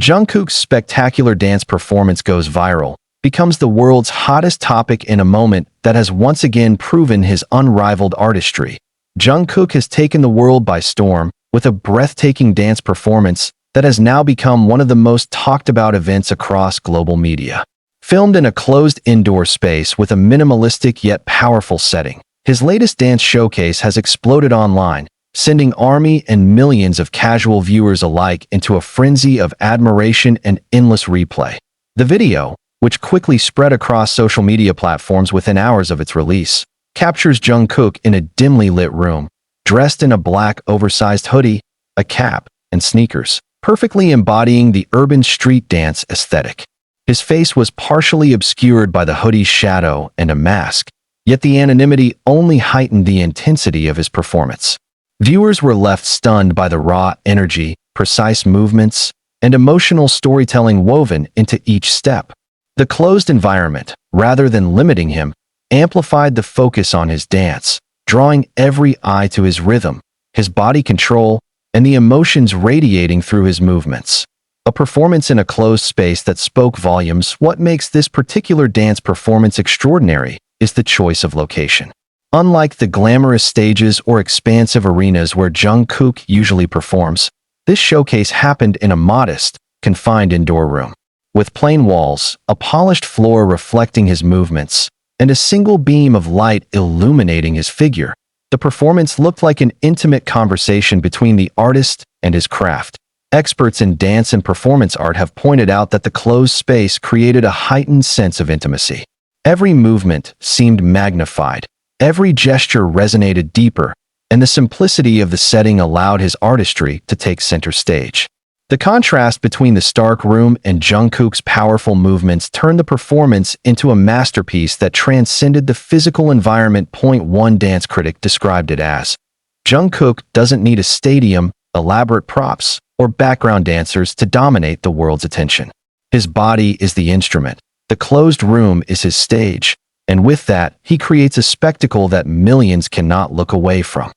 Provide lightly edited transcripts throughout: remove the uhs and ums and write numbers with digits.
Jungkook's spectacular dance performance goes viral, becomes the world's hottest topic in a moment that has once again proven his unrivaled artistry. Jungkook has taken the world by storm with a breathtaking dance performance that has now become one of the most talked about events across global media. Filmed in a closed indoor space with a minimalistic yet powerful setting, his latest dance showcase has exploded online, sending army and millions of casual viewers alike into a frenzy of admiration and endless replay. The video, which quickly spread across social media platforms within hours of its release, captures Jungkook in a dimly lit room, dressed in a black oversized hoodie, a cap, and sneakers, perfectly embodying the urban street dance aesthetic. His face was partially obscured by the hoodie's shadow and a mask, yet the anonymity only heightened the intensity of his performance. Viewers were left stunned by the raw energy, precise movements, and emotional storytelling woven into each step. The closed environment, rather than limiting him, amplified the focus on his dance, drawing every eye to his rhythm, his body control, and the emotions radiating through his movements. A performance in a closed space that spoke volumes. What makes this particular dance performance extraordinary is the choice of location. Unlike the glamorous stages or expansive arenas where Jungkook usually performs, this showcase happened in a modest, confined indoor room. With plain walls, a polished floor reflecting his movements, and a single beam of light illuminating his figure, the performance looked like an intimate conversation between the artist and his craft. Experts in dance and performance art have pointed out that the closed space created a heightened sense of intimacy. Every movement seemed magnified, every gesture resonated deeper, and the simplicity of the setting allowed his artistry to take center stage. The contrast between the stark room and Jungkook's powerful movements turned the performance into a masterpiece that transcended the physical environment. One dance critic described it as, "Jungkook doesn't need a stadium, elaborate props, or background dancers to dominate the world's attention. His body is the instrument, the closed room is his stage, and with that, he creates a spectacle that millions cannot look away from."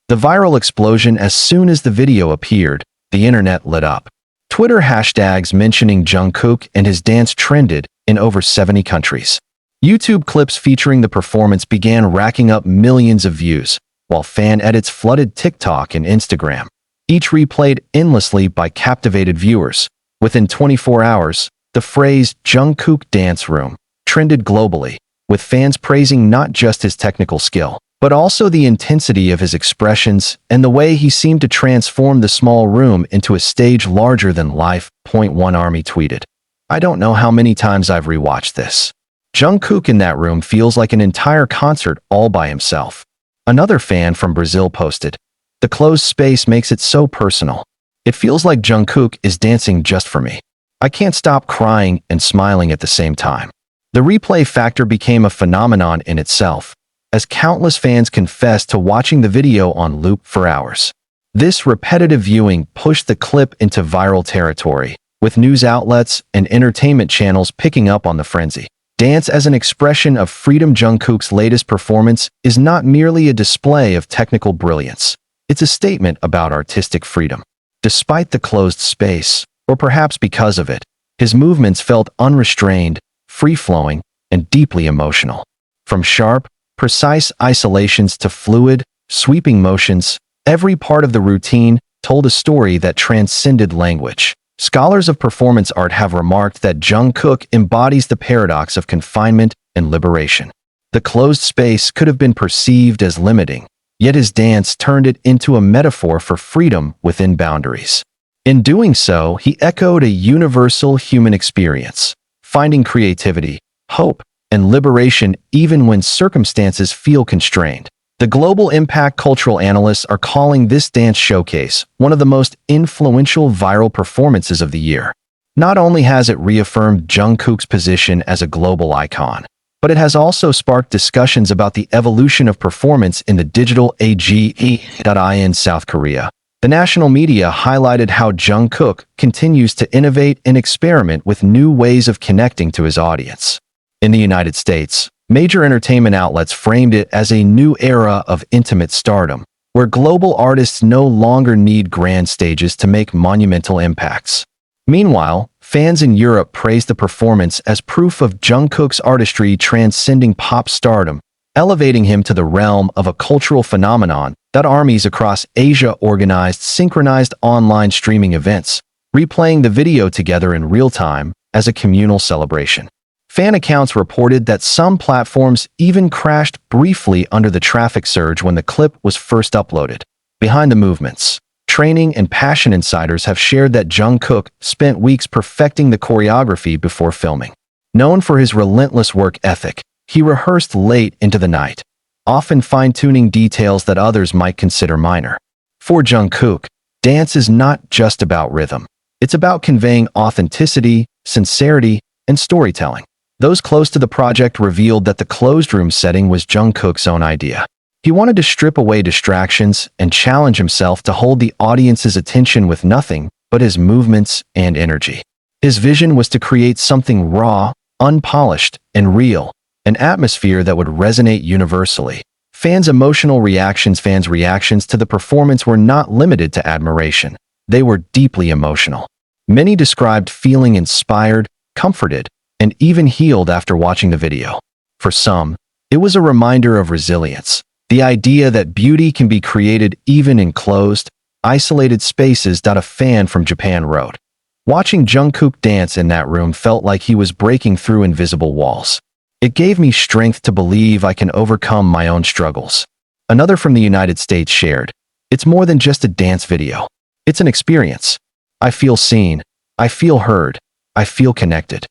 The viral explosion as soon as the video appeared, the internet lit up. Twitter hashtags mentioning Jungkook and his dance trended in over 70 countries. YouTube clips featuring the performance began racking up millions of views, while fan edits flooded TikTok and Instagram, each replayed endlessly by captivated viewers. Within 24 hours, the phrase Jungkook dance room trended globally, with fans praising not just his technical skill, but also the intensity of his expressions and the way he seemed to transform the small room into a stage larger than life. One army tweeted, "I don't know how many times I've rewatched this. Jungkook in that room feels like an entire concert all by himself." Another fan from Brazil posted, "The closed space makes it so personal. It feels like Jungkook is dancing just for me. I can't stop crying and smiling at the same time." The replay factor became a phenomenon in itself, as countless fans confessed to watching the video on loop for hours. This repetitive viewing pushed the clip into viral territory, with news outlets and entertainment channels picking up on the frenzy. Dance as an expression of freedom. Jungkook's latest performance is not merely a display of technical brilliance. It's a statement about artistic freedom. Despite the closed space, or perhaps because of it, his movements felt unrestrained, free-flowing, and deeply emotional. From sharp, precise isolations to fluid, sweeping motions, every part of the routine told a story that transcended language. Scholars of performance art have remarked that Jungkook embodies the paradox of confinement and liberation. The closed space could have been perceived as limiting, yet his dance turned it into a metaphor for freedom within boundaries. In doing so, he echoed a universal human experience, finding creativity, hope, and liberation even when circumstances feel constrained. The global impact cultural analysts are calling this dance showcase one of the most influential viral performances of the year. Not only has it reaffirmed Jungkook's position as a global icon, but it has also sparked discussions about the evolution of performance in the digital age. In South Korea, the national media highlighted how Jungkook continues to innovate and experiment with new ways of connecting to his audience. In the United States, major entertainment outlets framed it as a new era of intimate stardom, where global artists no longer need grand stages to make monumental impacts. Meanwhile, fans in Europe praised the performance as proof of Jungkook's artistry transcending pop stardom, elevating him to the realm of a cultural phenomenon that armies across Asia organized synchronized online streaming events, replaying the video together in real time as a communal celebration. Fan accounts reported that some platforms even crashed briefly under the traffic surge when the clip was first uploaded. Behind the movements, training and passion insiders have shared that Jungkook spent weeks perfecting the choreography before filming. Known for his relentless work ethic, he rehearsed late into the night, often fine-tuning details that others might consider minor. For Jungkook, dance is not just about rhythm. It's about conveying authenticity, sincerity, and storytelling. Those close to the project revealed that the closed-room setting was Jungkook's own idea. He wanted to strip away distractions and challenge himself to hold the audience's attention with nothing but his movements and energy. His vision was to create something raw, unpolished, and real, an atmosphere that would resonate universally. Fans' reactions to the performance were not limited to admiration. They were deeply emotional. Many described feeling inspired, comforted, and even healed after watching the video. For some, it was a reminder of resilience, the idea that beauty can be created even in closed, isolated spaces. A fan from Japan wrote, "Watching Jungkook dance in that room felt like he was breaking through invisible walls. It gave me strength to believe I can overcome my own struggles." Another from the United States shared, "It's more than just a dance video. It's an experience. I feel seen. I feel heard. I feel connected."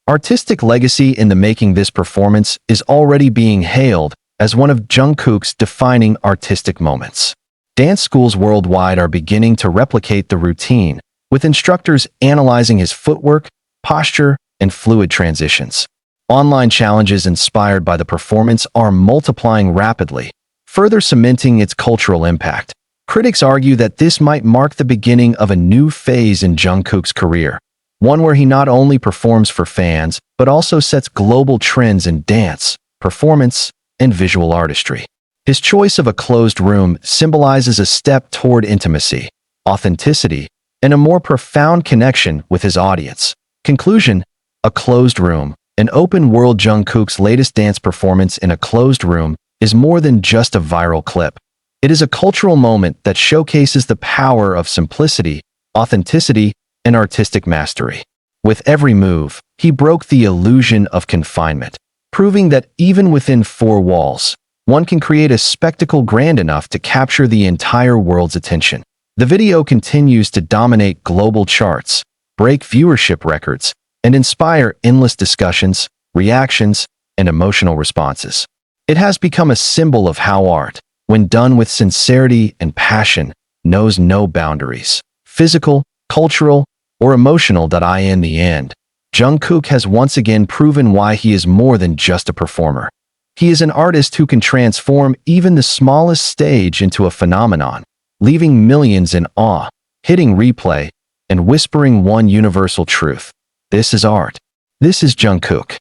Artistic legacy in the making. This performance is already being hailed as one of Jungkook's defining artistic moments. Dance schools worldwide are beginning to replicate the routine, with instructors analyzing his footwork, posture, and fluid transitions. Online challenges inspired by the performance are multiplying rapidly, further cementing its cultural impact. Critics argue that this might mark the beginning of a new phase in Jungkook's career, one where he not only performs for fans, but also sets global trends in dance, performance, and visual artistry. His choice of a closed room symbolizes a step toward intimacy, authenticity, and a more profound connection with his audience. Conclusion: a closed room, an open world. Jungkook's latest dance performance in a closed room is more than just a viral clip. It is a cultural moment that showcases the power of simplicity, authenticity, and artistic mastery. With every move, he broke the illusion of confinement, proving that even within four walls, one can create a spectacle grand enough to capture the entire world's attention. The video continues to dominate global charts, break viewership records, and inspire endless discussions, reactions, and emotional responses. It has become a symbol of how art, when done with sincerity and passion, knows no boundaries, physical, cultural, or emotional. In the end, Jungkook has once again proven why he is more than just a performer. He is an artist who can transform even the smallest stage into a phenomenon, leaving millions in awe, hitting replay, and whispering one universal truth: this is art. This is Jungkook.